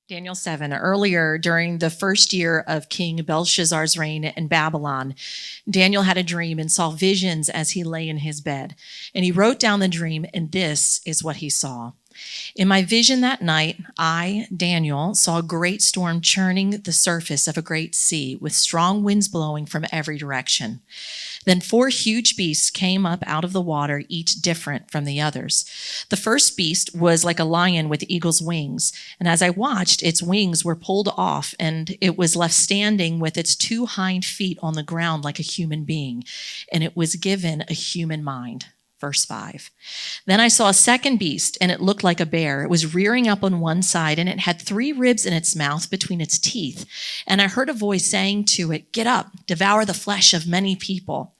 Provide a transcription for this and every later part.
Daniel 7, earlier during the first year of King Belshazzar's reign in Babylon, Daniel had a dream and saw visions as he lay in his bed. And he wrote down the dream, and this is what he saw. In my vision that night, I, Daniel, saw a great storm churning the surface of a great sea with strong winds blowing from every direction. Then 4 huge beasts came up out of the water, each different from the others. The first beast was like a lion with eagle's wings, and as I watched, its wings were pulled off, and it was left standing with its 2 hind feet on the ground like a human being, and it was given a human mind. Verse 5. Then I saw a second beast, and it looked like a bear. It was rearing up on one side, and it had 3 ribs in its mouth between its teeth. And I heard a voice saying to it, "Get up, devour the flesh of many people."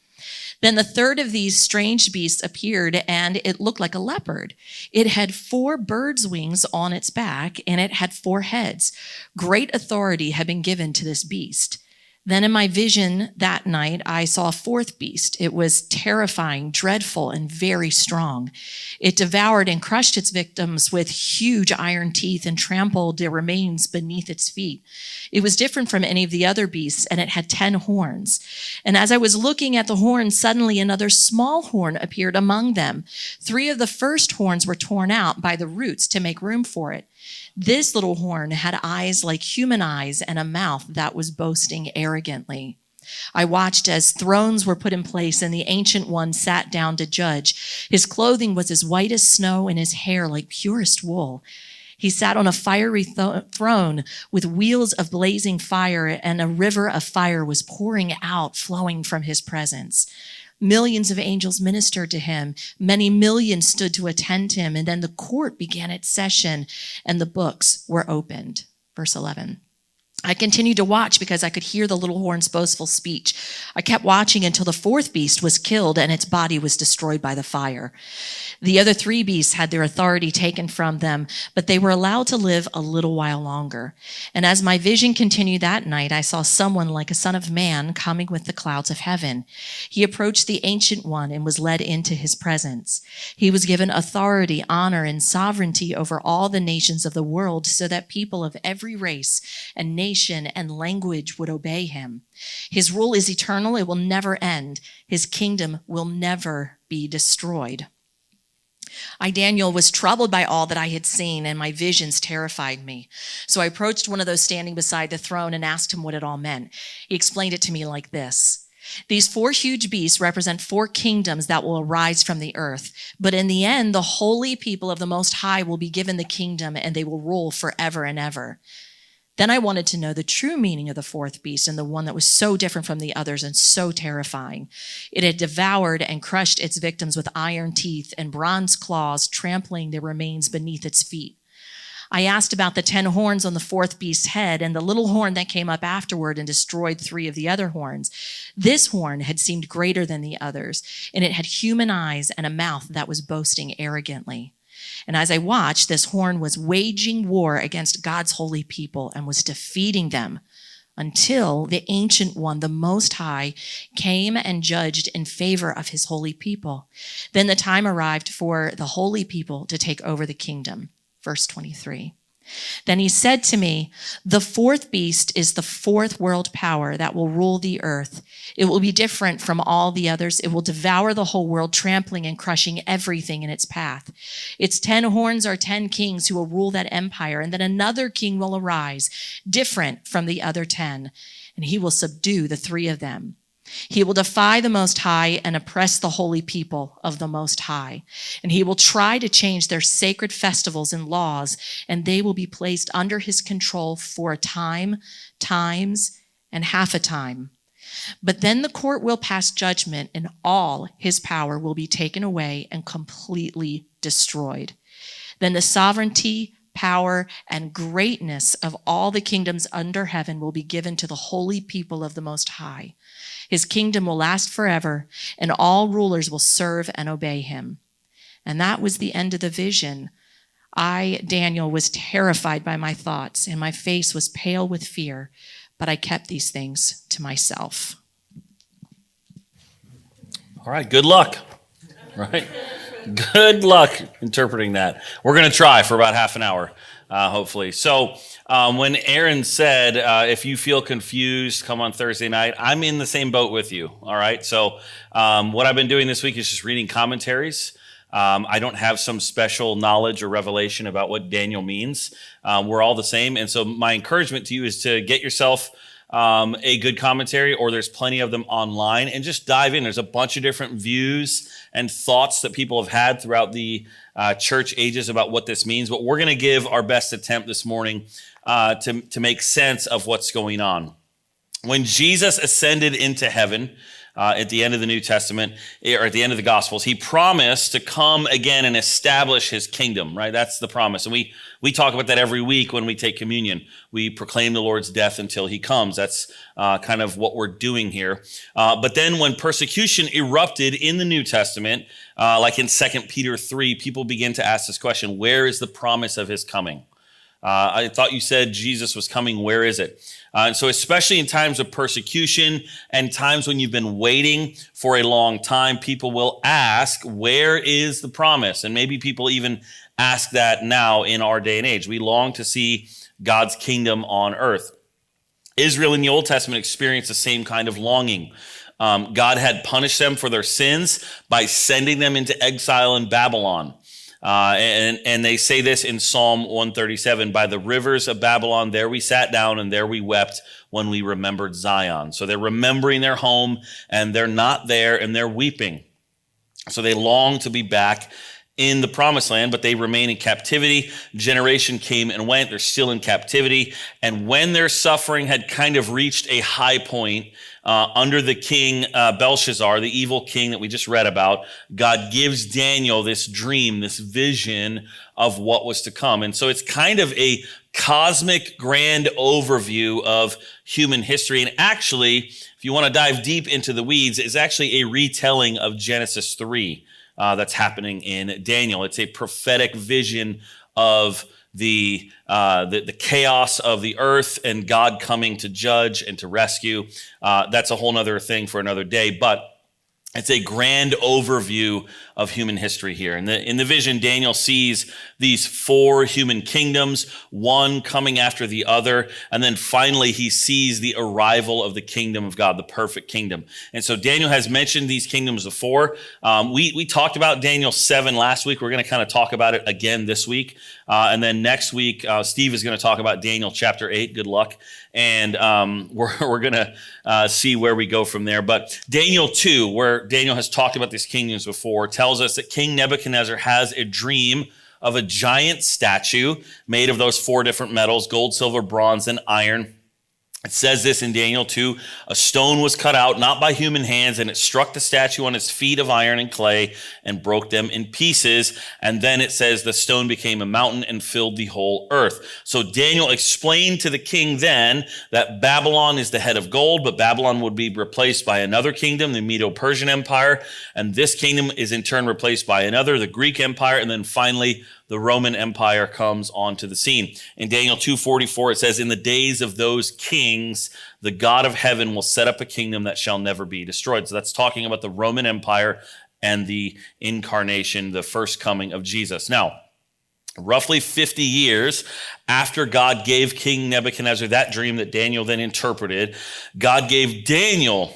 Then the third of these strange beasts appeared, and it looked like a leopard. It had 4 birds' wings on its back, and it had 4 heads. Great authority had been given to this beast. Then in my vision that night, I saw a 4th beast. It was terrifying, dreadful, and very strong. It devoured and crushed its victims with huge iron teeth and trampled their remains beneath its feet. It was different from any of the other beasts, and it had 10 horns. And as I was looking at the horns, suddenly another small horn appeared among them. 3 of the first horns were torn out by the roots to make room for it. This little horn had eyes like human eyes and a mouth that was boasting arrogantly. I watched as thrones were put in place and the Ancient One sat down to judge. His clothing was as white as snow and his hair like purest wool. He sat on a fiery throne with wheels of blazing fire, and a river of fire was pouring out, flowing from his presence. Millions of angels ministered to him. Many millions stood to attend him. And then the court began its session, and the books were opened. Verse 11. I continued to watch because I could hear the little horn's boastful speech. I kept watching until the 4th beast was killed and its body was destroyed by the fire. The other 3 beasts had their authority taken from them, but they were allowed to live a little while longer. And as my vision continued that night, I saw someone like a son of man coming with the clouds of heaven. He approached the Ancient One and was led into his presence. He was given authority, honor, and sovereignty over all the nations of the world, so that people of every race and nation and language would obey him. His rule is eternal. It will never end. His kingdom will never be destroyed. I, Daniel, was troubled by all that I had seen, and my visions terrified me. So I approached one of those standing beside the throne and asked him what it all meant. He explained it to me like this. These 4 huge beasts represent 4 kingdoms that will arise from the earth. But in the end, the holy people of the Most High will be given the kingdom, and they will rule forever and ever. Then I wanted to know the true meaning of the 4th beast, and the one that was so different from the others and so terrifying. It had devoured and crushed its victims with iron teeth and bronze claws, trampling their remains beneath its feet. I asked about the 10 horns on the 4th beast's head and the little horn that came up afterward and destroyed 3 of the other horns. This horn had seemed greater than the others, and it had human eyes and a mouth that was boasting arrogantly. And as I watched, this horn was waging war against God's holy people and was defeating them until the Ancient One, the Most High, came and judged in favor of his holy people. Then the time arrived for the holy people to take over the kingdom. Verse 23. Then he said to me, the 4th beast is the 4th world power that will rule the earth. It will be different from all the others. It will devour the whole world, trampling and crushing everything in its path. Its 10 horns are 10 kings who will rule that empire, and then another king will arise, different from the other 10, and he will subdue the 3 of them. He will defy the Most High and oppress the holy people of the Most High. And he will try to change their sacred festivals and laws, and they will be placed under his control for a time, times, and half a time. But then the court will pass judgment, and all his power will be taken away and completely destroyed. Then the sovereignty, power, and greatness of all the kingdoms under heaven will be given to the holy people of the Most High. His kingdom will last forever, and all rulers will serve and obey him. And that was the end of the vision. I, Daniel, was terrified by my thoughts, and my face was pale with fear, but I kept these things to myself. All right, good luck, right? Good luck interpreting that. We're going to try for about half an hour. hopefully. So when Aaron said, if you feel confused, come on Thursday night, I'm in the same boat with you, all right? So what I've been doing this week is just reading commentaries. I don't have some special knowledge or revelation about what Daniel means. We're all the same. And so my encouragement to you is to get yourself a good commentary, or there's plenty of them online, and just dive in. There's a bunch of different views and thoughts that people have had throughout the church ages about what this means. But we're going to give our best attempt this morning to make sense of what's going on. When Jesus ascended into heaven, at the end of the New Testament, or at the end of the Gospels, he promised to come again and establish his kingdom, right? That's the promise. And we talk about that every week when we take communion. We proclaim the Lord's death until he comes. That's kind of what we're doing here. But then when persecution erupted in the New Testament, like in 2 Peter 3, people begin to ask this question: where is the promise of his coming? I thought you said Jesus was coming. Where is it? And so especially in times of persecution and times when you've been waiting for a long time, people will ask, where is the promise? And maybe people even ask that now in our day and age. We long to see God's kingdom on earth. Israel in the Old Testament experienced the same kind of longing. God had punished them for their sins by sending them into exile in Babylon. And they say this in Psalm 137, by the rivers of Babylon, there we sat down and there we wept when we remembered Zion. So they're remembering their home and they're not there and they're weeping. So they long to be back in the promised land, but they remain in captivity. Generation came and went. They're still in captivity. And when their suffering had kind of reached a high point, under the king Belshazzar, the evil king that we just read about, God gives Daniel this dream, this vision of what was to come. And so it's kind of a cosmic grand overview of human history. And actually, if you want to dive deep into the weeds, it's actually a retelling of Genesis 3 that's happening in Daniel. It's a prophetic vision of the chaos of the earth and God coming to judge and to rescue. That's a whole nother thing for another day, but it's a grand overview of human history here. In the vision, Daniel sees these 4 human kingdoms, one coming after the other, and then finally he sees the arrival of the kingdom of God, the perfect kingdom. And so Daniel has mentioned these kingdoms before. We talked about Daniel 7 last week. We're going to kind of talk about it again this week. And then next week, Steve is going to talk about Daniel chapter 8. Good luck. And we're going to see where we go from there. But Daniel 2, where Daniel has talked about these kingdoms before, tells us that King Nebuchadnezzar has a dream of a giant statue made of those 4 different metals: gold, silver, bronze, and iron. It says this in Daniel 2, a stone was cut out, not by human hands, and it struck the statue on its feet of iron and clay and broke them in pieces. And then it says the stone became a mountain and filled the whole earth. So Daniel explained to the king then that Babylon is the head of gold, but Babylon would be replaced by another kingdom, the Medo-Persian Empire. And this kingdom is in turn replaced by another, the Greek Empire. And then finally, the Roman Empire comes onto the scene. In Daniel 2:44, it says, in the days of those kings, the God of heaven will set up a kingdom that shall never be destroyed. So that's talking about the Roman Empire and the incarnation, the first coming of Jesus. Now, roughly 50 years after God gave King Nebuchadnezzar that dream that Daniel then interpreted, God gave Daniel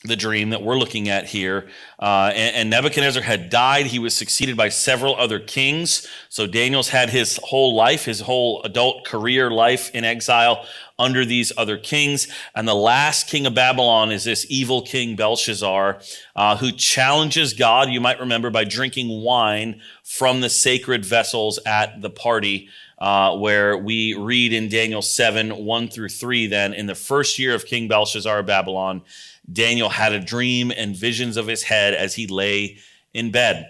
the dream that we're looking at here. And Nebuchadnezzar had died. He was succeeded by several other kings. So Daniel's had his whole life, his whole adult career life in exile under these other kings. And the last king of Babylon is this evil king Belshazzar, who challenges God, you might remember, by drinking wine from the sacred vessels at the party, where we read in Daniel 7:1-3, then in the first year of King Belshazzar of Babylon, Daniel had a dream and visions of his head as he lay in bed.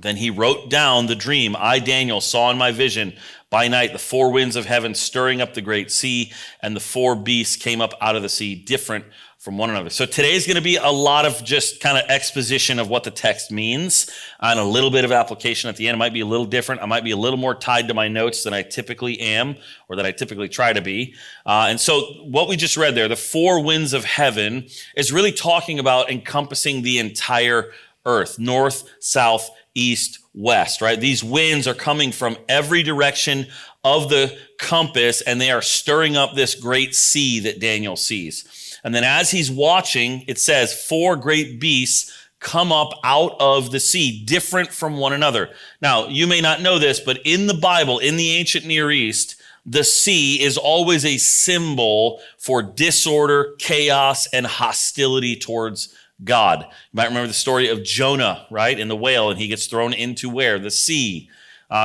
Then he wrote down the dream. I, Daniel, saw in my vision by night the 4 winds of heaven stirring up the great sea, and the 4 beasts came up out of the sea, different from one another. So today is going to be a lot of just kind of exposition of what the text means and a little bit of application at the end. It might be a little different. I might be a little more tied to my notes than I typically am, or that I typically try to be. And so what we just read there, the 4 winds of heaven, is really talking about encompassing the entire earth, north, south, east, west, right? These winds are coming from every direction of the compass, and they are stirring up this great sea that Daniel sees. And then as he's watching, it says, 4 great beasts come up out of the sea, different from one another. Now, you may not know this, but in the Bible, in the ancient Near East, the sea is always a symbol for disorder, chaos, and hostility towards God. You might remember the story of Jonah, right, in the whale, and he gets thrown into where? The sea.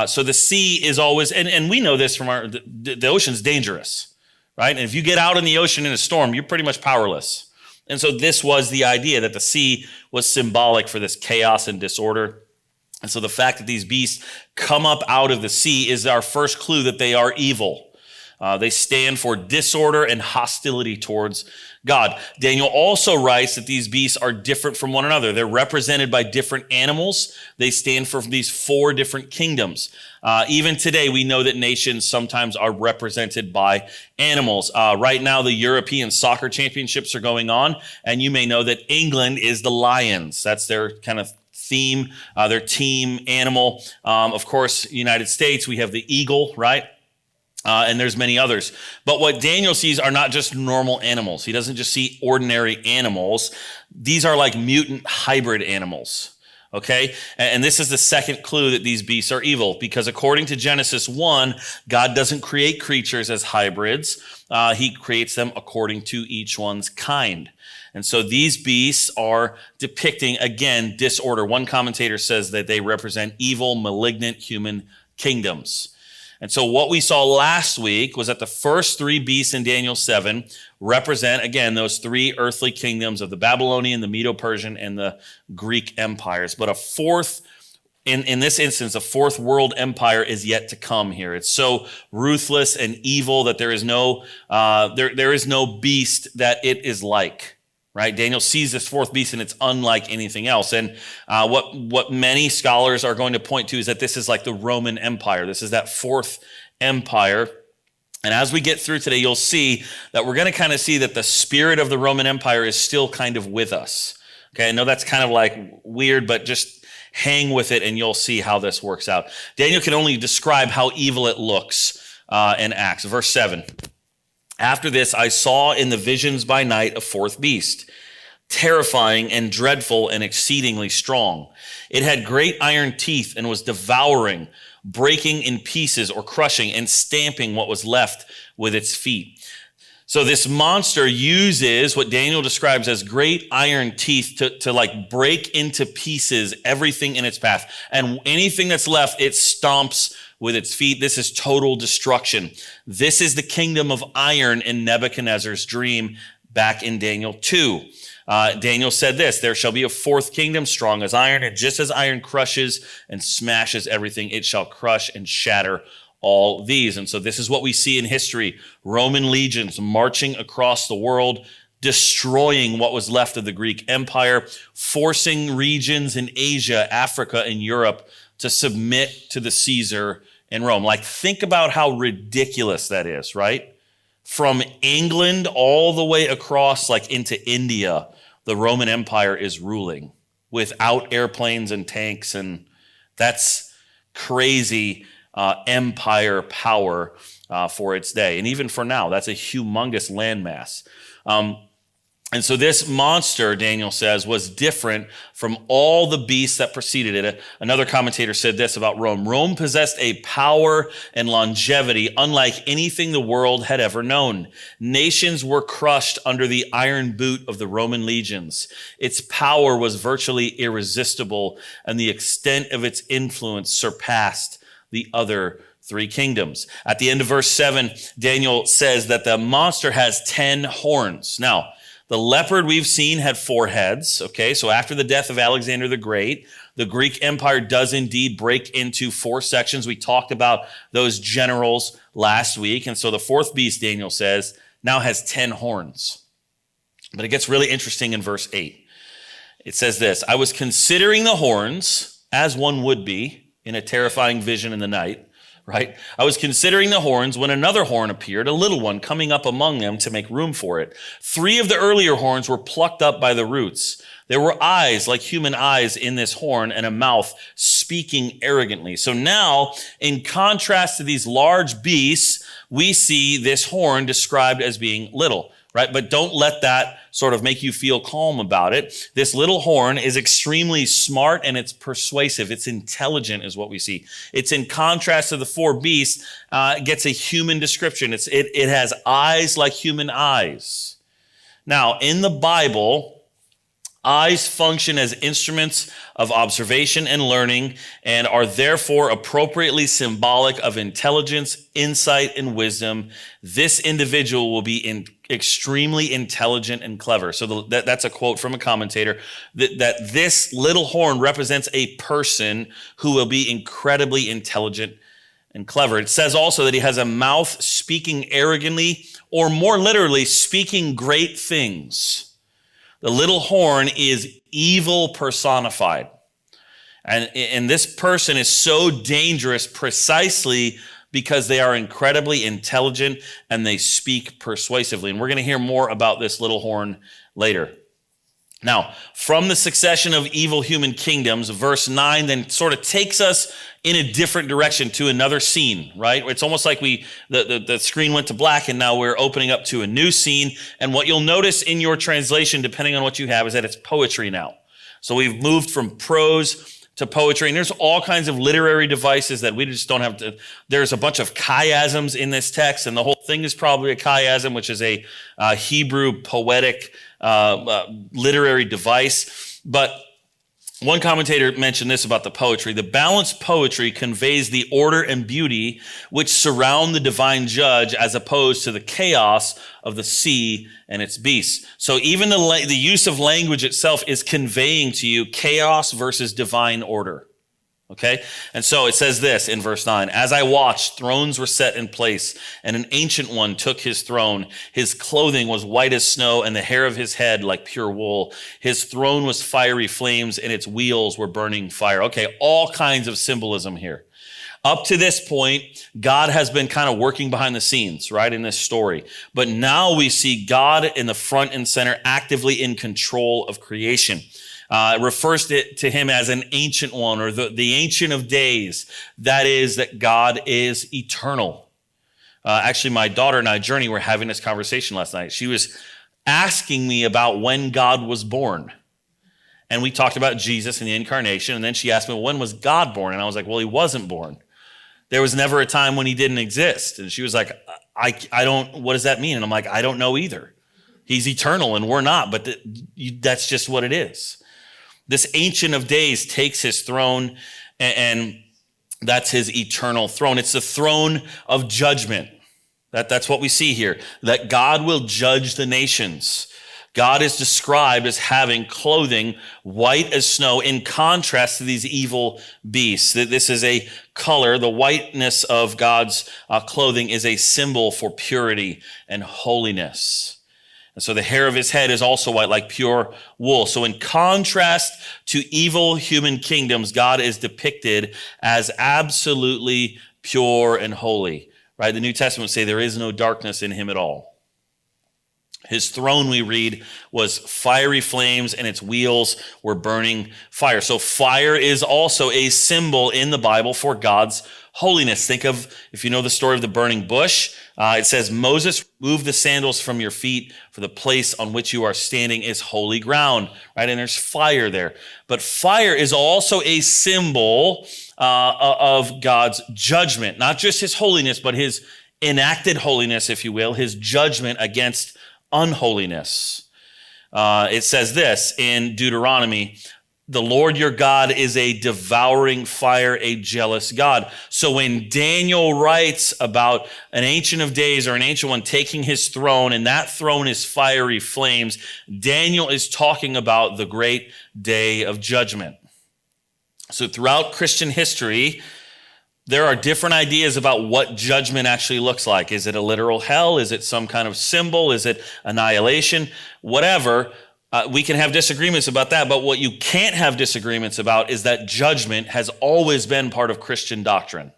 So the sea is always, and we know this from the ocean's dangerous, right? And if you get out in the ocean in a storm, you're pretty much powerless. And so this was the idea that the sea was symbolic for this chaos and disorder. And so the fact that these beasts come up out of the sea is our first clue that they are evil. They stand for disorder and hostility towards God. Daniel also writes that these beasts are different from one another. They're represented by different animals. They stand for these 4 different kingdoms. Even today, we know that nations sometimes are represented by animals. Right now, the European Soccer Championships are going on, and you may know that England is the Lions. That's their kind of theme, their team animal. Of course, United States, we have the eagle, right? And there's many others. But what Daniel sees are not just normal animals. He doesn't just see ordinary animals. These are like mutant hybrid animals, okay? And this is the second clue that these beasts are evil, because according to Genesis 1, God doesn't create creatures as hybrids. He creates them according to each one's kind. And so these beasts are depicting, again, disorder. One commentator says that they represent evil, malignant human kingdoms. And so what we saw last week was that the first 3 beasts in Daniel 7 represent, again, those 3 earthly kingdoms of the Babylonian, the Medo-Persian, and the Greek empires. But a fourth, in this instance, a 4th world empire is yet to come here. It's so ruthless and evil that there is no beast that it is like. Right? Daniel sees this 4th beast, and it's unlike anything else. And what many scholars are going to point to is that this is like the Roman Empire. This is that 4th empire. And as we get through today, you'll see that we're going to kind of see that the spirit of the Roman Empire is still kind of with us. Okay, I know that's kind of like weird, but just hang with it and you'll see how this works out. Daniel can only describe how evil it looks and acts. Verse 7. After this, I saw in the visions by night a 4th beast, terrifying and dreadful and exceedingly strong. It had great iron teeth and was devouring, breaking in pieces or crushing and stamping what was left with its feet. So this monster uses what Daniel describes as great iron teeth to like break into pieces everything in its path. And anything that's left, it stomps with its feet. This is total destruction. This is the kingdom of iron in Nebuchadnezzar's dream back in Daniel 2. Daniel said this, there shall be a 4th kingdom strong as iron, and just as iron crushes and smashes everything, it shall crush and shatter all these. And so this is what we see in history. Roman legions marching across the world, destroying what was left of the Greek Empire, forcing regions in Asia, Africa, and Europe to submit to the Caesar in Rome. Like, think about how ridiculous that is, right? From England all the way across, like into India, the Roman Empire is ruling without airplanes and tanks, and that's crazy empire power for its day. And even for now, that's a humongous landmass. And so this monster, Daniel says, was different from all the beasts that preceded it. Another commentator said this about Rome. Rome possessed a power and longevity unlike anything the world had ever known. Nations were crushed under the iron boot of the Roman legions. Its power was virtually irresistible, and the extent of its influence surpassed the other 3 kingdoms. At the end of verse 7, Daniel says that the monster has 10 horns. Now, the leopard we've seen had 4 heads, okay? So after the death of Alexander the Great, the Greek Empire does indeed break into 4 sections. We talked about those generals last week. And so the 4th beast, Daniel says, now has 10 horns. But it gets really interesting in verse 8. It says this, I was considering the horns, as one would be in a terrifying vision in the night. right? I was considering the horns when another horn appeared, a little one coming up among them to make room for it. 3 of the earlier horns were plucked up by the roots. There were eyes like human eyes in this horn and a mouth speaking arrogantly. So now, in contrast to these large beasts, we see this horn described as being little, right? But don't let that sort of make you feel calm about it. This little horn is extremely smart and it's persuasive. It's intelligent is what we see. It's in contrast to the 4 beasts, gets a human description. It has eyes like human eyes. Now, in the Bible, eyes function as instruments of observation and learning and are therefore appropriately symbolic of intelligence, insight, and wisdom. This individual will be extremely intelligent and clever. So that's a quote from a commentator, that this little horn represents a person who will be incredibly intelligent and clever. It says also that he has a mouth speaking arrogantly, or more literally, speaking great things. The little horn is evil personified. And this person is so dangerous precisely because they are incredibly intelligent and they speak persuasively. And we're going to hear more about this little horn later. Now, from the succession of evil human kingdoms, verse 9 then sort of takes us in a different direction to another scene, right? It's almost like the screen went to black and now we're opening up to a new scene. And what you'll notice in your translation, depending on what you have, is that it's poetry now. So we've moved from prose to poetry, and there's all kinds of literary devices that we just don't have to. There's a bunch of chiasms in this text, and the whole thing is probably a chiasm, which is a Hebrew poetic literary device. But one commentator mentioned this about the poetry. The balanced poetry conveys the order and beauty which surround the divine judge as opposed to the chaos of the sea and its beasts. So even the use of language itself is conveying to you chaos versus divine order. Okay? And so it says this in verse 9, as I watched, thrones were set in place, and an ancient one took his throne. His clothing was white as snow, and the hair of his head like pure wool. His throne was fiery flames, and its wheels were burning fire. Okay, all kinds of symbolism here. Up to this point, God has been kind of working behind the scenes, right, in this story. But now we see God in the front and center, actively in control of creation. It refers to him as an ancient one, or the ancient of days. That is, that God is eternal. Actually, my daughter and I, Journey, were having this conversation last night. She was asking me about when God was born. And we talked about Jesus and the incarnation. And then she asked me, well, when was God born? And I was like, well, he wasn't born. There was never a time when he didn't exist. And she was like, I don't, what does that mean? And I'm like, I don't know either. He's eternal and we're not, but that's just what it is. This Ancient of Days takes his throne, and that's his eternal throne. It's the throne of judgment. That's what we see here, that God will judge the nations. God is described as having clothing white as snow in contrast to these evil beasts. This is a color. The whiteness of God's clothing is a symbol for purity and holiness. And so the hair of his head is also white, like pure wool. So in contrast to evil human kingdoms, God is depicted as absolutely pure and holy, right? The New Testament would say there is no darkness in him at all. His throne, we read, was fiery flames, and its wheels were burning fire. So fire is also a symbol in the Bible for God's holiness. Think of, if you know the story of the burning bush, it says, Moses, remove the sandals from your feet, for the place on which you are standing is holy ground, right? And there's fire there. But fire is also a symbol of God's judgment, not just his holiness, but his enacted holiness, if you will, his judgment against unholiness. It says this in Deuteronomy, the Lord your God is a devouring fire, a jealous God. So when Daniel writes about an Ancient of Days or an Ancient One taking his throne, and that throne is fiery flames, Daniel is talking about the great day of judgment. So throughout Christian history, there are different ideas about what judgment actually looks like. Is it a literal hell? Is it some kind of symbol? Is it annihilation? Whatever. We can have disagreements about that, but what you can't have disagreements about is that judgment has always been part of Christian doctrine.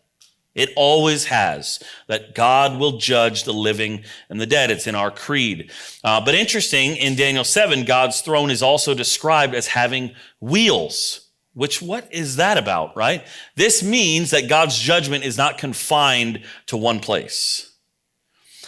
It always has, that God will judge the living and the dead. It's in our creed. But interesting, in Daniel 7, God's throne is also described as having wheels, which what is that about, right? This means that God's judgment is not confined to one place.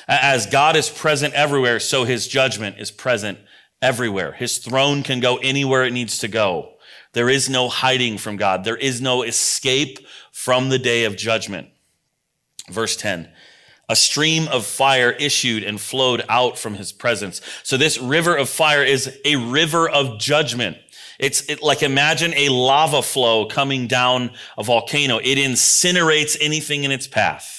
As God is present everywhere, so his judgment is present everywhere. His throne can go anywhere it needs to go. There is no hiding from God. There is no escape from the day of judgment. Verse 10, a stream of fire issued and flowed out from his presence. So this river of fire is a river of judgment. It's like imagine a lava flow coming down a volcano. It incinerates anything in its path.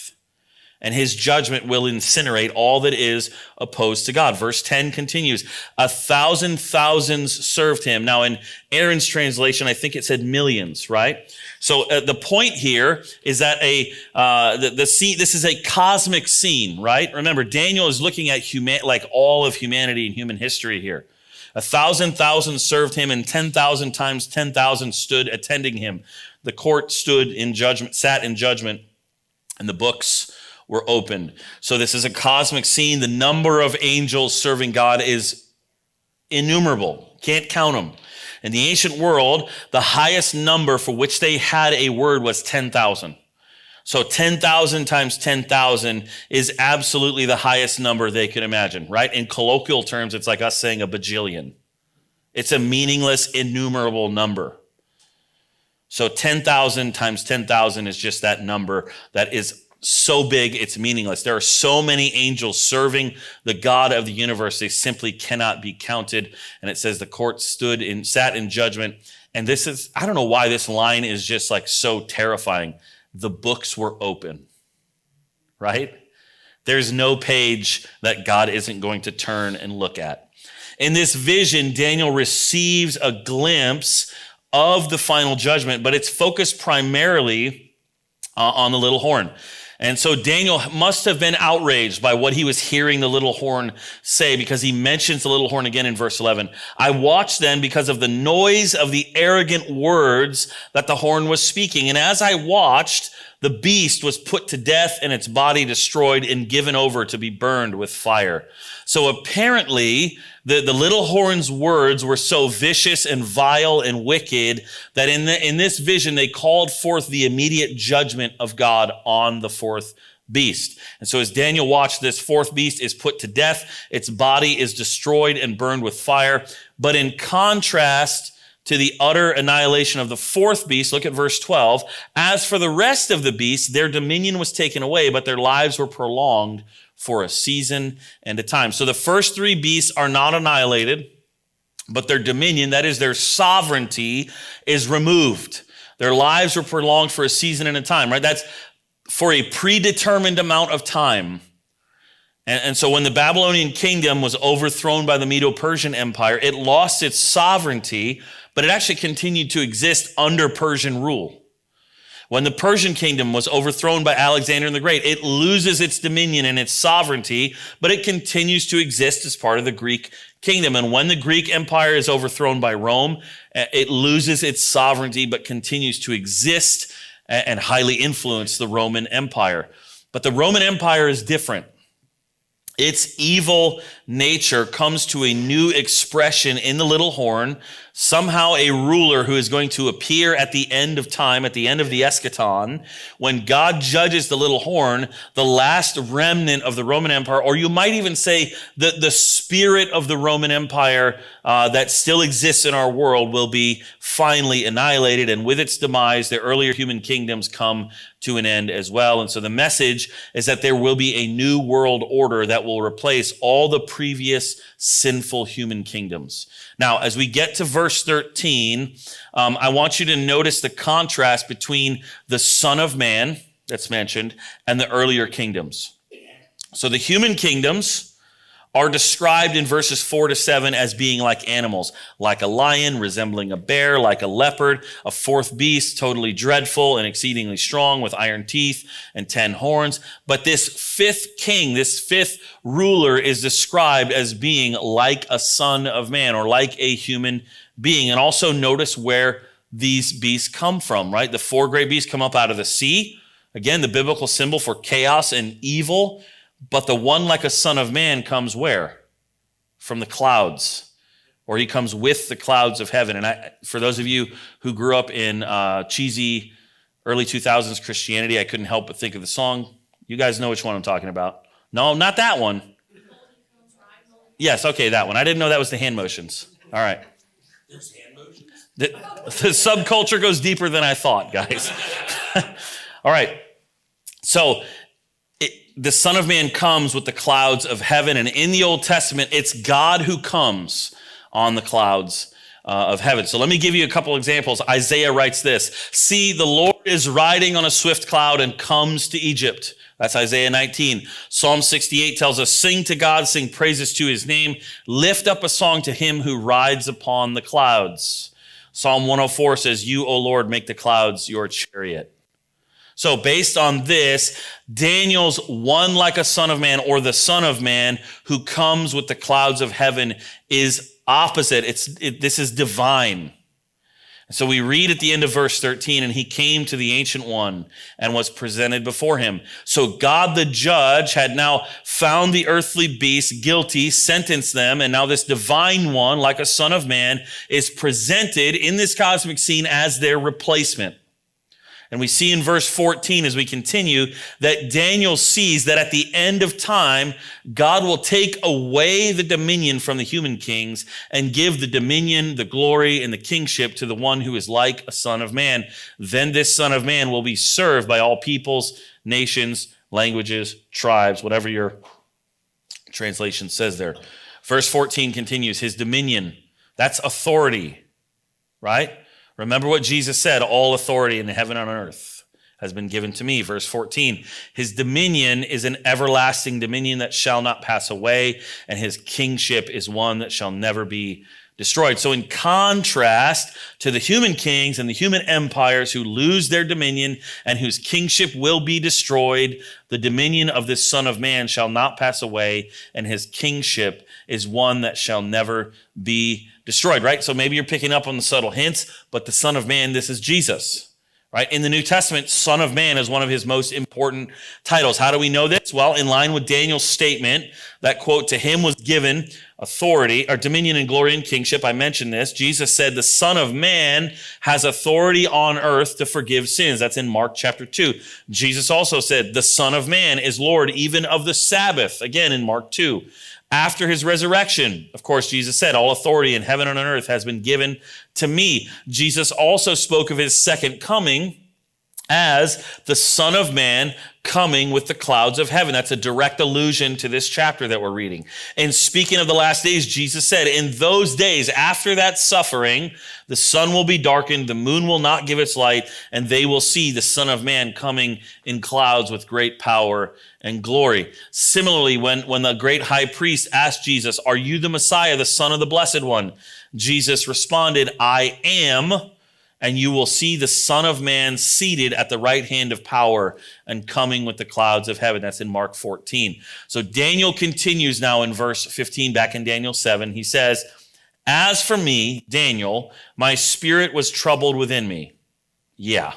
And his judgment will incinerate all that is opposed to God. Verse 10 continues, 1,000 thousands served him. Now in Aaron's translation, I think it said millions, right? So the point here is that this is a cosmic scene, right? Remember, Daniel is looking at like all of humanity and human history here. 1,000 thousands served him, and 10,000 times 10,000 stood attending him. The court stood in judgment, sat in judgment, and the books were opened. So this is a cosmic scene. The number of angels serving God is innumerable. Can't count them. In the ancient world, the highest number for which they had a word was 10,000. So 10,000 times 10,000 is absolutely the highest number they could imagine, right? In colloquial terms, it's like us saying a bajillion. It's a meaningless, innumerable number. So 10,000 times 10,000 is just that number that is so big, it's meaningless. There are so many angels serving the God of the universe, they simply cannot be counted. And it says the court sat in judgment. And this is, I don't know why this line is just like so terrifying. The books were open, right? There's no page that God isn't going to turn and look at. In this vision, Daniel receives a glimpse of the final judgment, but it's focused primarily on the little horn. And so Daniel must have been outraged by what he was hearing the little horn say, because he mentions the little horn again in verse 11. I watched then because of the noise of the arrogant words that the horn was speaking. And as I watched, the beast was put to death and its body destroyed and given over to be burned with fire. So apparently the little horn's words were so vicious and vile and wicked that in this vision, they called forth the immediate judgment of God on the fourth beast. And so as Daniel watched, this fourth beast is put to death. Its body is destroyed and burned with fire. But in contrast to the utter annihilation of the fourth beast, look at verse 12. As for the rest of the beasts, their dominion was taken away, but their lives were prolonged for a season and a time. So the first three beasts are not annihilated, but their dominion, that is their sovereignty, is removed. Their lives were prolonged for a season and a time, right? That's for a predetermined amount of time. And so when the Babylonian kingdom was overthrown by the Medo-Persian Empire, it lost its sovereignty, but it actually continued to exist under Persian rule. When the Persian kingdom was overthrown by Alexander the Great, it loses its dominion and its sovereignty, but it continues to exist as part of the Greek kingdom. And when the Greek Empire is overthrown by Rome, it loses its sovereignty, but continues to exist and highly influence the Roman Empire. But the Roman Empire is different. Its evil nature comes to a new expression in the little horn, somehow a ruler who is going to appear at the end of time, at the end of the eschaton, when God judges the little horn, the last remnant of the Roman Empire, or you might even say the spirit of the Roman Empire that still exists in our world will be finally annihilated, and with its demise, the earlier human kingdoms come to an end as well. And so the message is that there will be a new world order that will replace all the previous sinful human kingdoms. Now, as we get to verse 13, I want you to notice the contrast between the Son of Man that's mentioned and the earlier kingdoms. So the human kingdoms are described in verses 4-7 as being like animals, like a lion, resembling a bear, like a leopard, a fourth beast, totally dreadful and exceedingly strong with iron teeth and 10 horns. But this fifth king, this fifth ruler is described as being like a son of man or like a human being. And also notice where these beasts come from, right? The four great beasts come up out of the sea. Again, the biblical symbol for chaos and evil, but the one like a son of man comes where? From the clouds, or he comes with the clouds of heaven. And for those of you who grew up in cheesy early 2000s Christianity, I couldn't help but think of the song. You guys know which one I'm talking about. No, not that one. Yes, okay, that one. I didn't know that was the hand motions. All right. There's hand motions? The subculture goes deeper than I thought, guys. All right. So the Son of Man comes with the clouds of heaven. And in the Old Testament, it's God who comes on the clouds of heaven. So let me give you a couple examples. Isaiah writes this: "See, the Lord is riding on a swift cloud and comes to Egypt." That's Isaiah 19. Psalm 68 tells us, "Sing to God, sing praises to his name. Lift up a song to him who rides upon the clouds." Psalm 104 says, "You, O Lord, make the clouds your chariot." So based on this, Daniel's one like a son of man, or the Son of Man who comes with the clouds of heaven, is opposite. This is divine. So we read at the end of verse 13, "And he came to the Ancient One and was presented before him." So God the judge had now found the earthly beasts guilty, sentenced them, and now this divine one, like a son of man, is presented in this cosmic scene as their replacement. And we see in verse 14 as we continue that Daniel sees that at the end of time, God will take away the dominion from the human kings and give the dominion, the glory, and the kingship to the one who is like a son of man. Then this son of man will be served by all peoples, nations, languages, tribes, whatever your translation says there. Verse 14 continues, his dominion, that's authority, right? Remember what Jesus said, all authority in heaven and on earth has been given to me. Verse 14, his dominion is an everlasting dominion that shall not pass away, and his kingship is one that shall never be destroyed. So in contrast to the human kings and the human empires who lose their dominion and whose kingship will be destroyed, the dominion of this Son of Man shall not pass away, and his kingship is one that shall never be destroyed, right? So maybe you're picking up on the subtle hints, but the Son of Man, this is Jesus, right? In the New Testament, Son of Man is one of his most important titles. How do we know this? Well, in line with Daniel's statement that, quote, to him was given authority or dominion and glory and kingship. I mentioned this. Jesus said the Son of Man has authority on earth to forgive sins. That's in Mark chapter 2. Jesus also said the Son of Man is Lord even of the Sabbath, again in Mark 2. After his resurrection, of course, Jesus said, all authority in heaven and on earth has been given to me. Jesus also spoke of his second coming as the Son of Man coming with the clouds of heaven. That's a direct allusion to this chapter that we're reading. And speaking of the last days, Jesus said, in those days, after that suffering, the sun will be darkened, the moon will not give its light, and they will see the Son of Man coming in clouds with great power and glory. Similarly, when the great high priest asked Jesus, are you the Messiah, the Son of the Blessed One? Jesus responded, I am, and you will see the Son of Man seated at the right hand of power and coming with the clouds of heaven. That's in Mark 14. So Daniel continues now in verse 15, back in Daniel 7. He says, as for me, Daniel, my spirit was troubled within me. Yeah,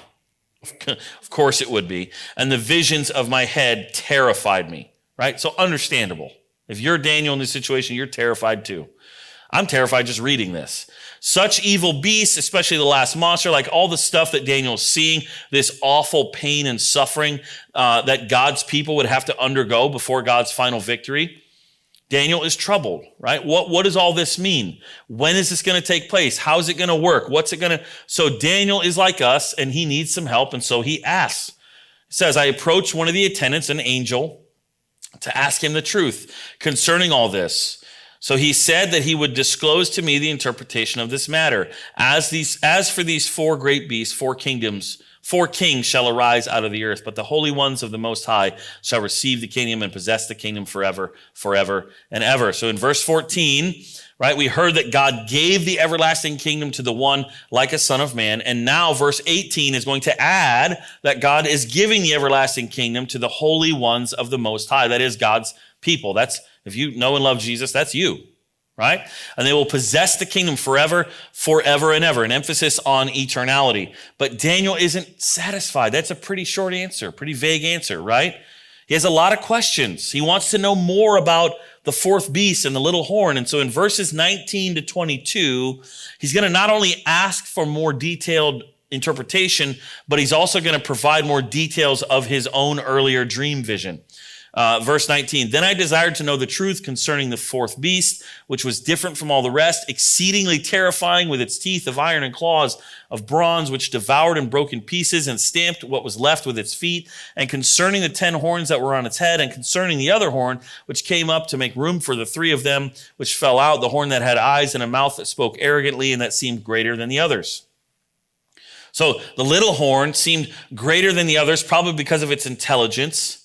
of course it would be. And the visions of my head terrified me, right? So understandable. If you're Daniel in this situation, you're terrified too. I'm terrified just reading this. Such evil beasts, especially the last monster, like all the stuff that Daniel's seeing, this awful pain and suffering that God's people would have to undergo before God's final victory. Daniel is troubled, right? What does all this mean? When is this going to take place? How is it going to work? What's it going to... So Daniel is like us, and he needs some help, and so he asks. It says, I approached one of the attendants, an angel, to ask him the truth concerning all this. So he said that he would disclose to me the interpretation of this matter. As for these four great beasts, four kings shall arise out of the earth, but the holy ones of the Most High shall receive the kingdom and possess the kingdom forever and ever. So in verse 14, right, we heard that God gave the everlasting kingdom to the one like a son of man. And now verse 18 is going to add that God is giving the everlasting kingdom to the holy ones of the Most High. That is God's people. That's, if you know and love Jesus, that's you, right? And they will possess the kingdom forever, forever and ever, an emphasis on eternality. But Daniel isn't satisfied. That's a pretty short answer, pretty vague answer, right? He has a lot of questions. He wants to know more about the fourth beast and the little horn. And so in verses 19 to 22, he's going to not only ask for more detailed interpretation, but he's also going to provide more details of his own earlier dream vision. Verse 19, then I desired to know the truth concerning the fourth beast, which was different from all the rest, exceedingly terrifying, with its teeth of iron and claws of bronze, which devoured and broke in pieces and stamped what was left with its feet, and concerning the 10 horns that were on its head, and concerning the other horn, which came up to make room for the 3 of them, which fell out, the horn that had eyes and a mouth that spoke arrogantly and that seemed greater than the others. So the little horn seemed greater than the others, probably because of its intelligence.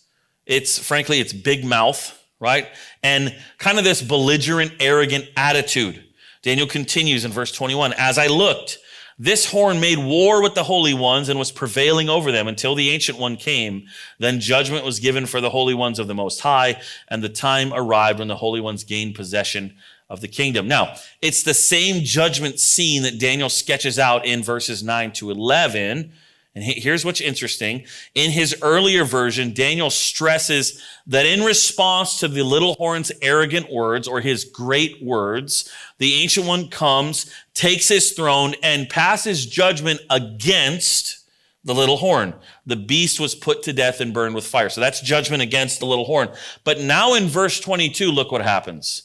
It's frankly, its big mouth, right? And kind of this belligerent, arrogant attitude. Daniel continues in verse 21, as I looked, this horn made war with the holy ones and was prevailing over them until the ancient one came. Then judgment was given for the holy ones of the Most High, and the time arrived when the holy ones gained possession of the kingdom. Now, it's the same judgment scene that Daniel sketches out in verses 9 to 11. And here's what's interesting. In his earlier version, Daniel stresses that in response to the little horn's arrogant words, or his great words, the Ancient One comes, takes his throne, and passes judgment against the little horn. The beast was put to death and burned with fire. So that's judgment against the little horn. But now in verse 22, look what happens.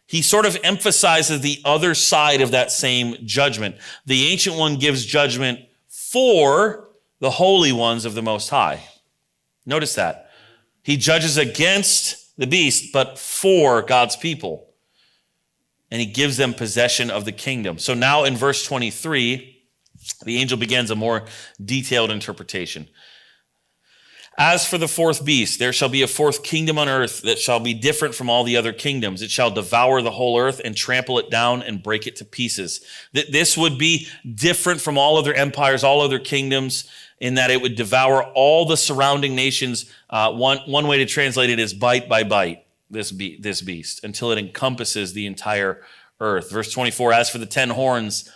He sort of emphasizes the other side of that same judgment. The Ancient One gives judgment for the holy ones of the Most High. Notice that. He judges against the beast, but for God's people. And he gives them possession of the kingdom. So now in verse 23, the angel begins a more detailed interpretation. As for the fourth beast, there shall be a fourth kingdom on earth that shall be different from all the other kingdoms. It shall devour the whole earth and trample it down and break it to pieces. This would be different from all other empires, all other kingdoms, in that it would devour all the surrounding nations. One way to translate it is bite by bite, this beast, until it encompasses the entire earth. Verse 24, as for the 10 horns,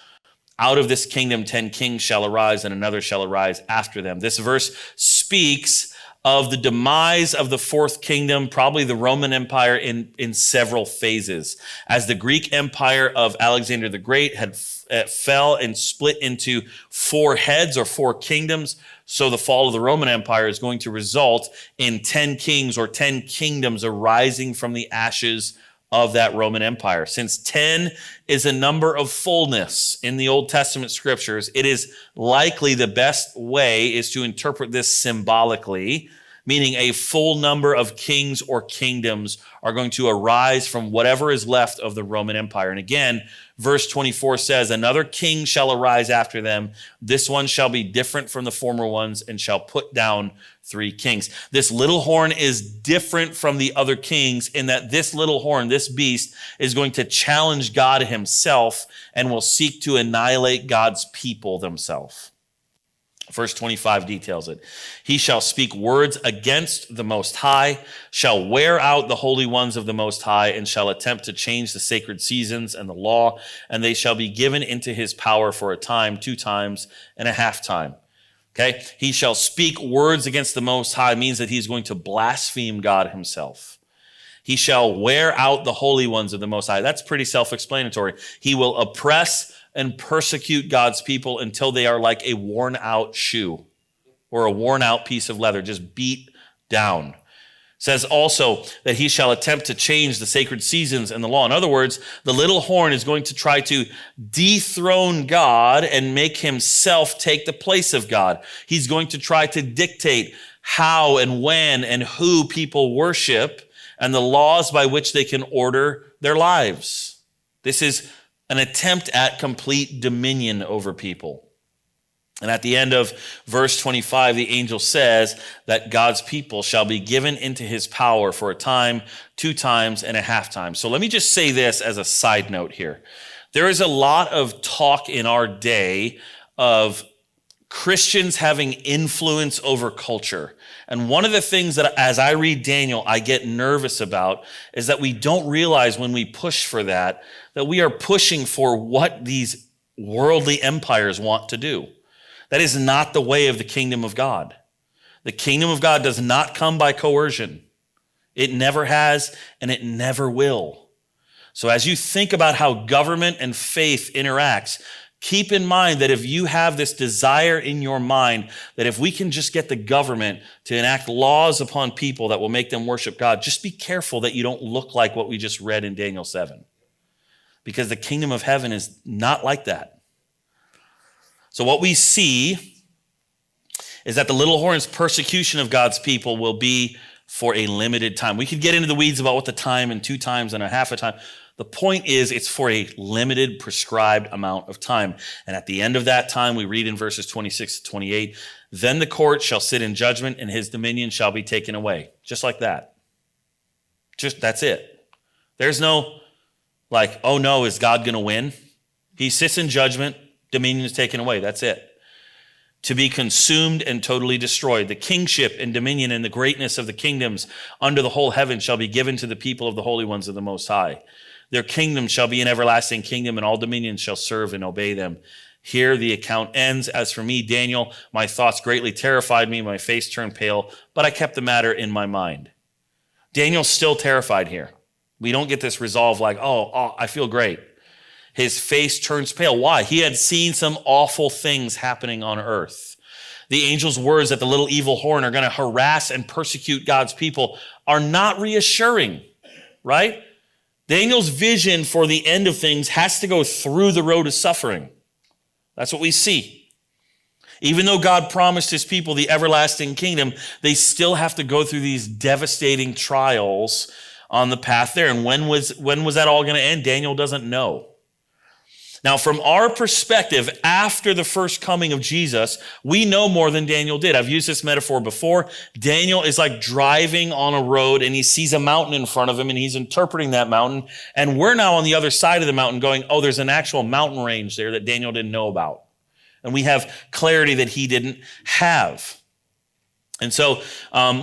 out of this kingdom 10 kings shall arise, and another shall arise after them. This verse speaks of the demise of the fourth kingdom, probably the Roman Empire, in several phases. As the Greek Empire of Alexander the Great had fell and split into 4 heads or 4 kingdoms, so the fall of the Roman Empire is going to result in 10 kings or 10 kingdoms arising from the ashes of that Roman Empire. Since 10 is a number of fullness in the Old Testament scriptures, it is likely the best way is to interpret this symbolically, meaning a full number of kings or kingdoms are going to arise from whatever is left of the Roman Empire. And again, verse 24 says, another king shall arise after them. This one shall be different from the former ones and shall put down 3 kings. This little horn is different from the other kings in that this little horn, this beast, is going to challenge God himself and will seek to annihilate God's people themselves. Verse 25 details it. He shall speak words against the Most High, shall wear out the holy ones of the Most High, and shall attempt to change the sacred seasons and the law, and they shall be given into his power for a time, 2 times, and a half time. Okay? He shall speak words against the Most High means that he's going to blaspheme God himself. He shall wear out the holy ones of the Most High. That's pretty self-explanatory. He will oppress and persecute God's people until they are like a worn out shoe or a worn out piece of leather, just beat down. Says also that he shall attempt to change the sacred seasons and the law. In other words, the little horn is going to try to dethrone God and make himself take the place of God. He's going to try to dictate how and when and who people worship and the laws by which they can order their lives. This is an attempt at complete dominion over people. And at the end of verse 25, the angel says that God's people shall be given into his power for a time, 2 times, and a half time. So let me just say this as a side note here. There is a lot of talk in our day of Christians having influence over culture. And one of the things that as I read Daniel, I get nervous about is that we don't realize when we push for that we are pushing for what these worldly empires want to do. That is not the way of the kingdom of God. The kingdom of God does not come by coercion. It never has, and it never will. So as you think about how government and faith interacts, keep in mind that if you have this desire in your mind that if we can just get the government to enact laws upon people that will make them worship God, just be careful that you don't look like what we just read in Daniel 7. Because the kingdom of heaven is not like that. So what we see is that the little horn's persecution of God's people will be for a limited time. We could get into the weeds about what the time and 2 times and a half a time. The point is it's for a limited prescribed amount of time. And at the end of that time, we read in verses 26 to 28, then the court shall sit in judgment and his dominion shall be taken away. Just like that. Just that's it. There's no like, oh no, is God going to win? He sits in judgment, dominion is taken away. That's it. To be consumed and totally destroyed. The kingship and dominion and the greatness of the kingdoms under the whole heaven shall be given to the people of the holy ones of the Most High. Their kingdom shall be an everlasting kingdom, and all dominions shall serve and obey them. Here the account ends. As for me, Daniel, my thoughts greatly terrified me. My face turned pale, but I kept the matter in my mind. Daniel's still terrified here. We don't get this resolve like, oh, I feel great. His face turns pale. Why? He had seen some awful things happening on earth. The angel's words that the little evil horn are going to harass and persecute God's people are not reassuring, right? Daniel's vision for the end of things has to go through the road of suffering. That's what we see. Even though God promised his people the everlasting kingdom, they still have to go through these devastating trials on the path there. And when was that all going to end? Daniel doesn't know. Now, from our perspective, after the first coming of Jesus, we know more than Daniel did. I've used this metaphor before. Daniel is like driving on a road and he sees a mountain in front of him and he's interpreting that mountain. And we're now on the other side of the mountain going, oh, there's an actual mountain range there that Daniel didn't know about. And we have clarity that he didn't have. And so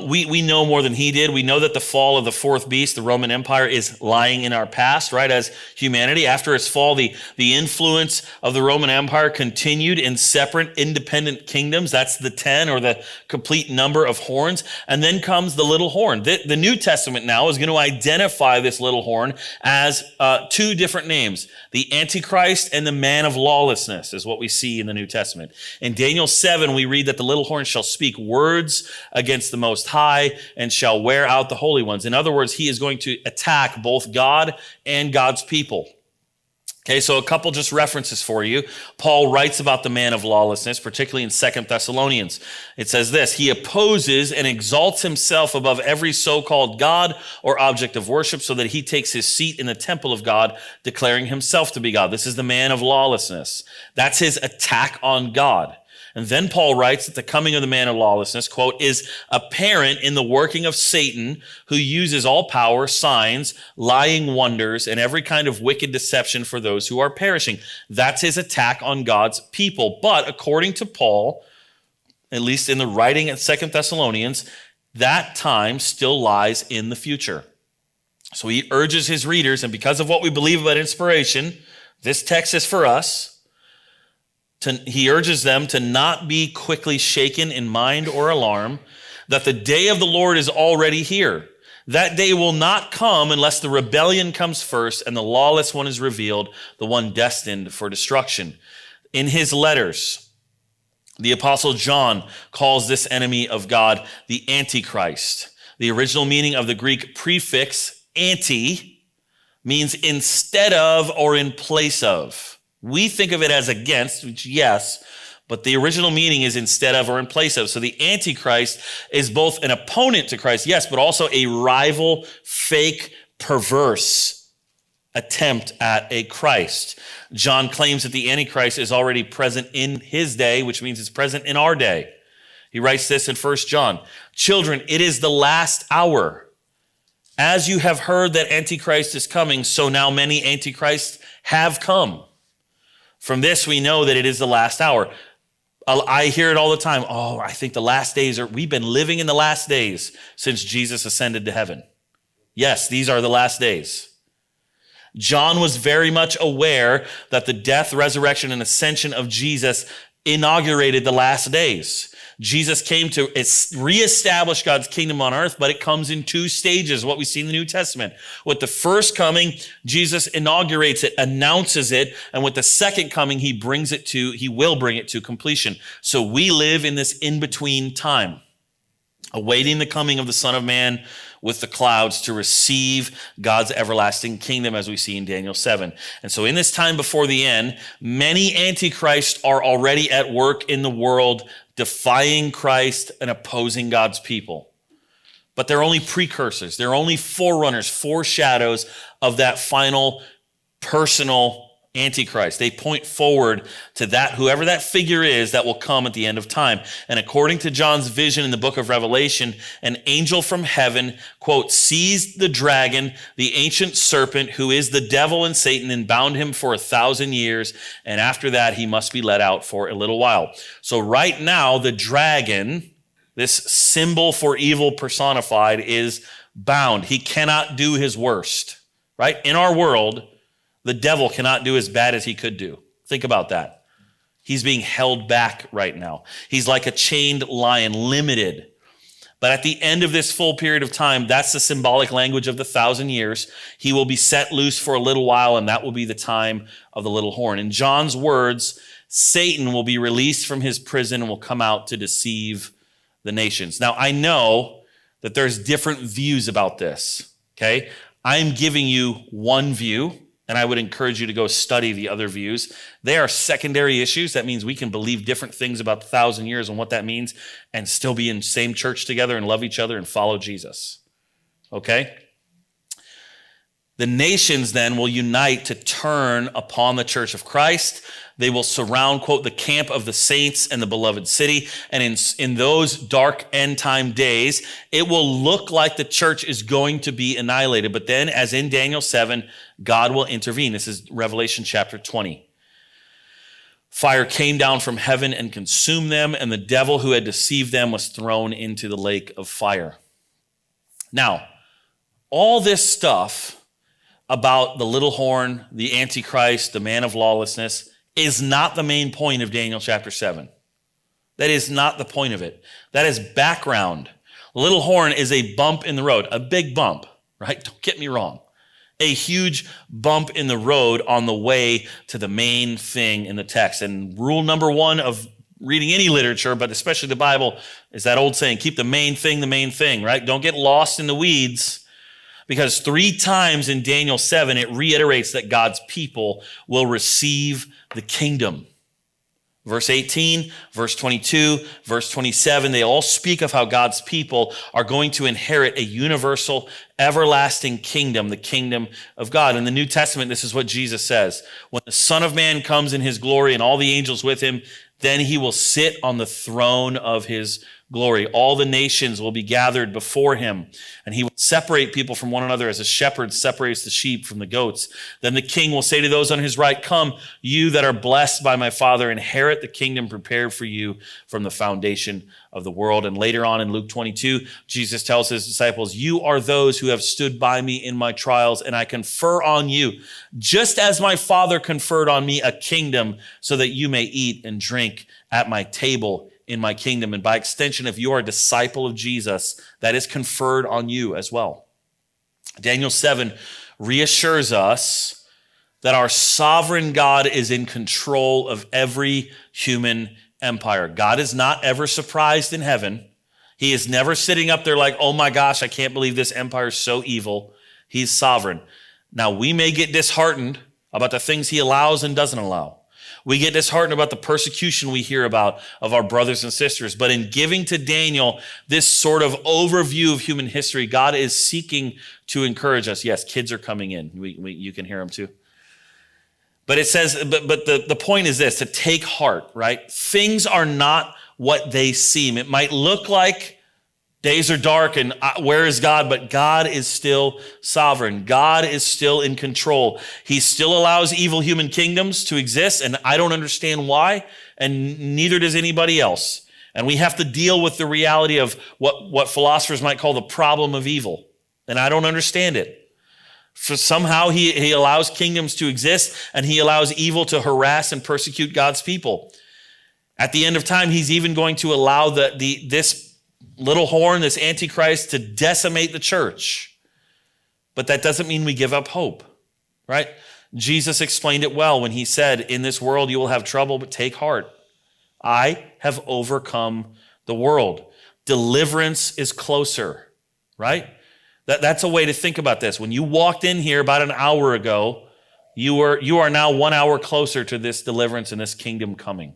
we know more than he did. We know that the fall of the fourth beast, the Roman Empire, is lying in our past, right? As humanity, after its fall, the influence of the Roman Empire continued in separate independent kingdoms. That's the 10 or the complete number of horns. And then comes the little horn. The New Testament now is going to identify this little horn as 2 different names. The Antichrist and the man of lawlessness is what we see in the New Testament. In Daniel 7, we read that the little horn shall speak words against the Most High and shall wear out the holy ones. In other words, he is going to attack both God and God's people. Okay, so a couple just references for you. Paul writes about the man of lawlessness, particularly in 2 Thessalonians. It says this, he opposes and exalts himself above every so-called God or object of worship so that he takes his seat in the temple of God, declaring himself to be God. This is the man of lawlessness. That's his attack on God. And then Paul writes that the coming of the man of lawlessness, quote, is apparent in the working of Satan, who uses all power, signs, lying wonders, and every kind of wicked deception for those who are perishing. That's his attack on God's people. But according to Paul, at least in the writing at 2 Thessalonians, that time still lies in the future. So he urges his readers, and because of what we believe about inspiration, this text is for us. He urges them to not be quickly shaken in mind or alarm, that the day of the Lord is already here. That day will not come unless the rebellion comes first and the lawless one is revealed, the one destined for destruction. In his letters, the Apostle John calls this enemy of God the Antichrist. The original meaning of the Greek prefix anti means instead of or in place of. We think of it as against, which yes, but the original meaning is instead of or in place of. So the Antichrist is both an opponent to Christ, yes, but also a rival, fake, perverse attempt at a Christ. John claims that the Antichrist is already present in his day, which means it's present in our day. He writes this in 1 John, children, it is the last hour. As you have heard that Antichrist is coming, so now many Antichrists have come. From this, we know that it is the last hour. I hear it all the time. Oh, I think the last days we've been living in the last days since Jesus ascended to heaven. Yes, these are the last days. John was very much aware that the death, resurrection, and ascension of Jesus inaugurated the last days. Jesus came to reestablish God's kingdom on earth, but it comes in two stages, what we see in the New Testament. With the first coming, Jesus inaugurates it, announces it, and with the second coming, he will bring it to completion. So we live in this in-between time, awaiting the coming of the Son of Man with the clouds to receive God's everlasting kingdom, as we see in Daniel 7. And so in this time before the end, many antichrists are already at work in the world, defying Christ and opposing God's people. But they're only precursors. They're only forerunners, foreshadows of that final personal Antichrist. They point forward to that, whoever that figure is that will come at the end of time. And according to John's vision in the book of Revelation, an angel from heaven, quote, seized the dragon, the ancient serpent, who is the devil and Satan, and bound him for 1,000 years. And after that, he must be let out for a little while. So right now, the dragon, this symbol for evil personified, is bound. He cannot do his worst, right? In our world, the devil cannot do as bad as he could do. Think about that. He's being held back right now. He's like a chained lion, limited. But at the end of this full period of time, that's the symbolic language of the 1,000 years. He will be set loose for a little while, and that will be the time of the little horn. In John's words, Satan will be released from his prison and will come out to deceive the nations. Now, I know that there's different views about this, okay? I'm giving you one view, and I would encourage you to go study the other views. They are secondary issues. That means we can believe different things about the 1,000 years and what that means and still be in the same church together and love each other and follow Jesus. Okay? The nations then will unite to turn upon the church of Christ. They will surround, quote, the camp of the saints and the beloved city. And in those dark end time days, it will look like the church is going to be annihilated. But then, as in Daniel 7, God will intervene. This is Revelation chapter 20. Fire came down from heaven and consumed them, and the devil who had deceived them was thrown into the lake of fire. Now, all this stuff about the little horn, the Antichrist, the man of lawlessness, is not the main point of Daniel chapter 7. That is not the point of it. That is background. The little horn is a bump in the road, a big bump, right? Don't get me wrong. A huge bump in the road on the way to the main thing in the text. And rule number one of reading any literature, but especially the Bible, is that old saying, keep the main thing, right? Don't get lost in the weeds. Because 3 times in Daniel 7, it reiterates that God's people will receive the kingdom. Verse 18, verse 22, verse 27, they all speak of how God's people are going to inherit a universal, everlasting kingdom, the kingdom of God. In the New Testament, this is what Jesus says. When the Son of Man comes in his glory and all the angels with him, then he will sit on the throne of his glory. All the nations will be gathered before him, and he will separate people from one another as a shepherd separates the sheep from the goats. Then the king will say to those on his right, come, you that are blessed by my Father, inherit the kingdom prepared for you from the foundation of the world. And later on in Luke 22, Jesus tells his disciples, you are those who have stood by me in my trials, and I confer on you, just as my Father conferred on me, a kingdom, so that you may eat and drink at my table in my kingdom. And by extension, if you are a disciple of Jesus, that is conferred on you as well. Daniel 7 reassures us that our sovereign God is in control of every human empire. God is not ever surprised in heaven. He is never sitting up there like, oh my gosh, I can't believe this empire is so evil. He's sovereign. Now, we may get disheartened about the things he allows and doesn't allow. We get disheartened about the persecution we hear about of our brothers and sisters. But in giving to Daniel this sort of overview of human history, God is seeking to encourage us. Yes, kids are coming in. You can hear them too. But it says, but the point is this, to take heart, right? Things are not what they seem. It might look like Days are dark and where is God? But God is still sovereign. God is still in control. He still allows evil human kingdoms to exist, and I don't understand why, and neither does anybody else. And we have to deal with the reality of what philosophers might call the problem of evil. And I don't understand it. For somehow he allows kingdoms to exist, and he allows evil to harass and persecute God's people. At the end of time, he's even going to allow this little horn, this Antichrist, to decimate the church. But that doesn't mean we give up hope, right? Jesus explained it well when he said, in this world you will have trouble, but take heart. I have overcome the world. Deliverance is closer, right? That's a way to think about this. When you walked in here about an hour ago, you are now 1 hour closer to this deliverance and this kingdom coming.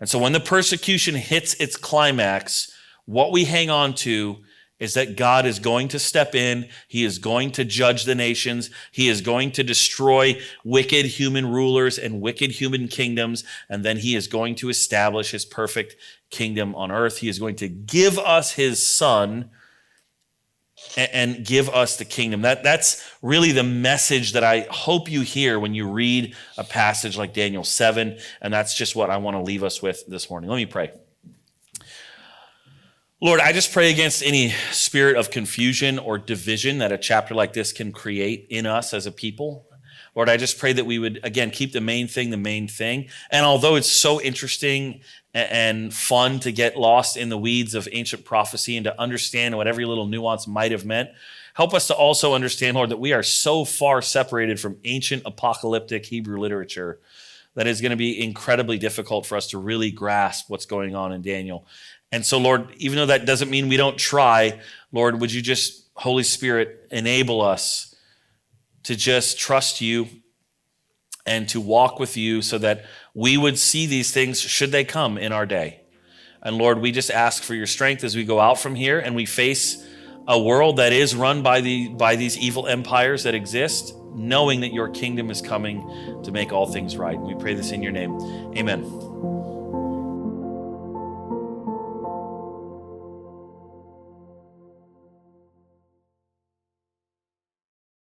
And so when the persecution hits its climax, what we hang on to is that God is going to step in. He is going to judge the nations. He is going to destroy wicked human rulers and wicked human kingdoms. And then he is going to establish his perfect kingdom on earth. He is going to give us his son and give us the kingdom. That's really the message that I hope you hear when you read a passage like Daniel 7. And that's just what I want to leave us with this morning. Let me pray. Lord, I just pray against any spirit of confusion or division that a chapter like this can create in us as a people. Lord, I just pray that we would, again, keep the main thing. And although it's so interesting and fun to get lost in the weeds of ancient prophecy and to understand what every little nuance might have meant, help us to also understand, Lord, that we are so far separated from ancient apocalyptic Hebrew literature that it's going to be incredibly difficult for us to really grasp what's going on in Daniel. And so, Lord, even though that doesn't mean we don't try, Lord, would you just, Holy Spirit, enable us to just trust you and to walk with you so that we would see these things should they come in our day. And Lord, we just ask for your strength as we go out from here and we face a world that is run by these evil empires that exist, knowing that your kingdom is coming to make all things right. We pray this in your name. Amen.